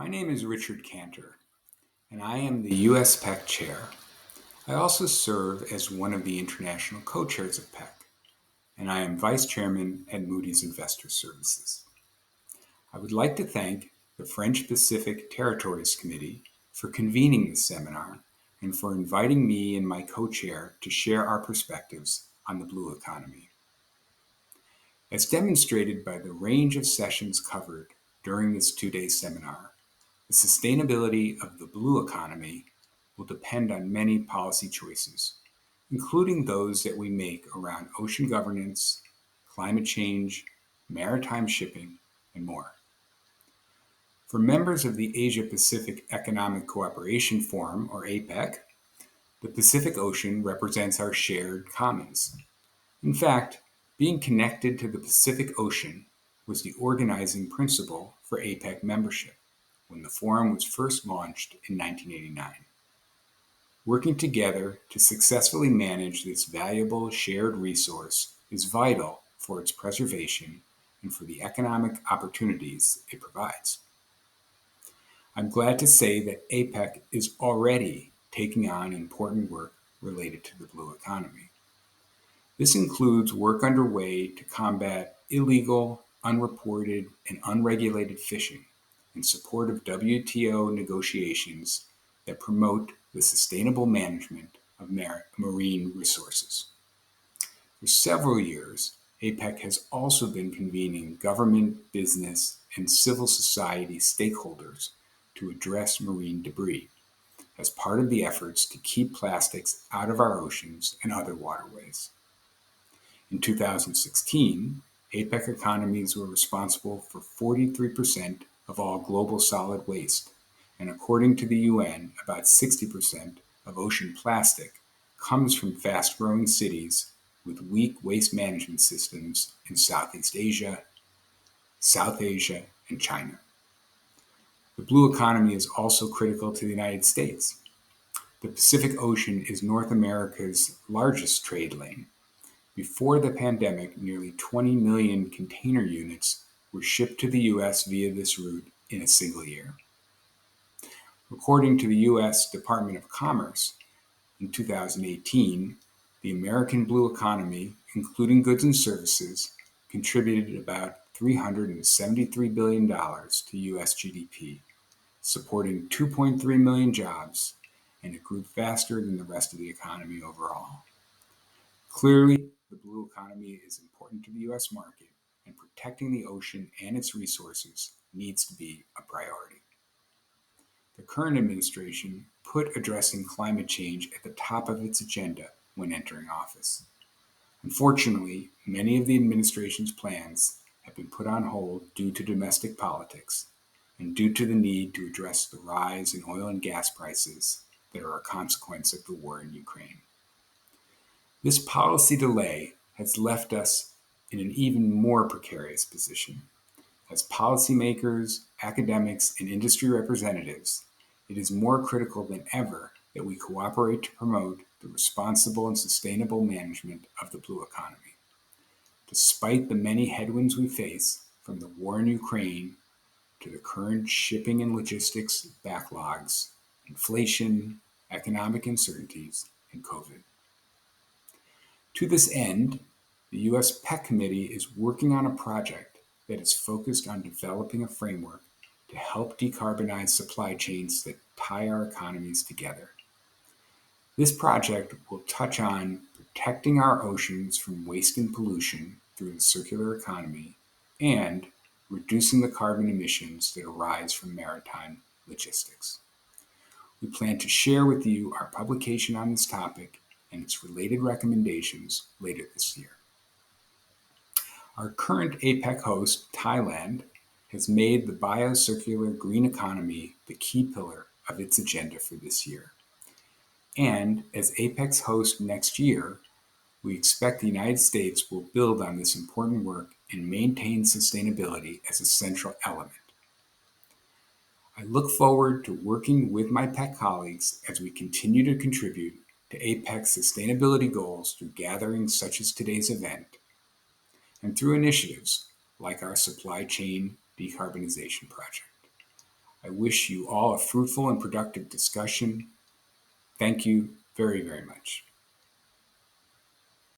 name is Richard CANTOR, and I am the USPEC chair. I also serve as one of the international co-chairs of PECC, and I am vice chairman at Moody's Investor Services. I would like to thank the French Pacific Territories Committee for convening this seminar and for inviting me and my co-chair to share our perspectives on the blue economy. As demonstrated by the range of sessions covered during this two-day seminar, the sustainability of the blue economy will depend on many policy choices, including those that we make around ocean governance, climate change, maritime shipping, and more. For members of the Asia-Pacific Economic Cooperation Forum, or APEC, the Pacific Ocean represents our shared commons. In fact, being connected to the Pacific Ocean was the organizing principle for APEC membership when the forum was first launched in 1989. Working together to successfully manage this valuable shared resource is vital for its preservation and for the economic opportunities it provides. I'm glad to say that APEC is already taking on important work related to the blue economy. This includes work underway to combat illegal, unreported, and unregulated fishing in support of WTO negotiations that promote the sustainable management of marine resources. For several years, APEC has also been convening government, business, and civil society stakeholders to address marine debris as part of the efforts to keep plastics out of our oceans and other waterways. In 2016, APEC economies were responsible for 43% of all global solid waste, and according to the UN, about 60% of ocean plastic comes from fast-growing cities with weak waste management systems in Southeast Asia, South Asia, and China. The blue economy is also critical to the United States. The Pacific Ocean is North America's largest trade lane. Before the pandemic, nearly 20 million container units were shipped to the U.S. via this route in a single year. According to the U.S. Department of Commerce, in 2018, the American blue economy, including goods and services, contributed about $373 billion to U.S. GDP, supporting 2.3 million jobs, and it grew faster than the rest of the economy overall. Clearly, the blue economy is important to the U.S. market, and protecting the ocean and its resources needs to be a priority. The current administration put addressing climate change at the top of its agenda when entering office. Unfortunately, many of the administration's plans have been put on hold due to domestic politics and due to the need to address the rise in oil and gas prices that are a consequence of the war in Ukraine. This policy delay has left us in an even more precarious position. As policymakers, academics, and industry representatives, it is more critical than ever that we cooperate to promote the responsible and sustainable management of the blue economy. Despite the many headwinds we face, from the war in Ukraine to the current shipping and logistics backlogs, inflation, economic uncertainties, and COVID. To this end, the USPEC committee is working on a project that is focused on developing a framework to help decarbonize supply chains that tie our economies together. This project will touch on protecting our oceans from waste and pollution through the circular economy and reducing the carbon emissions that arise from maritime logistics. We plan to share with you our publication on this topic and its related recommendations later this year. Our current APEC host, Thailand, has made the biocircular green economy the key pillar of its agenda for this year. And as APEC's host next year, we expect the United States will build on this important work and maintain sustainability as a central element. I look forward to working with my PECC colleagues as we continue to contribute to APEC's sustainability goals through gatherings such as today's event, and through initiatives like our supply chain decarbonization project. I wish you all a fruitful and productive discussion. Thank you very, very much.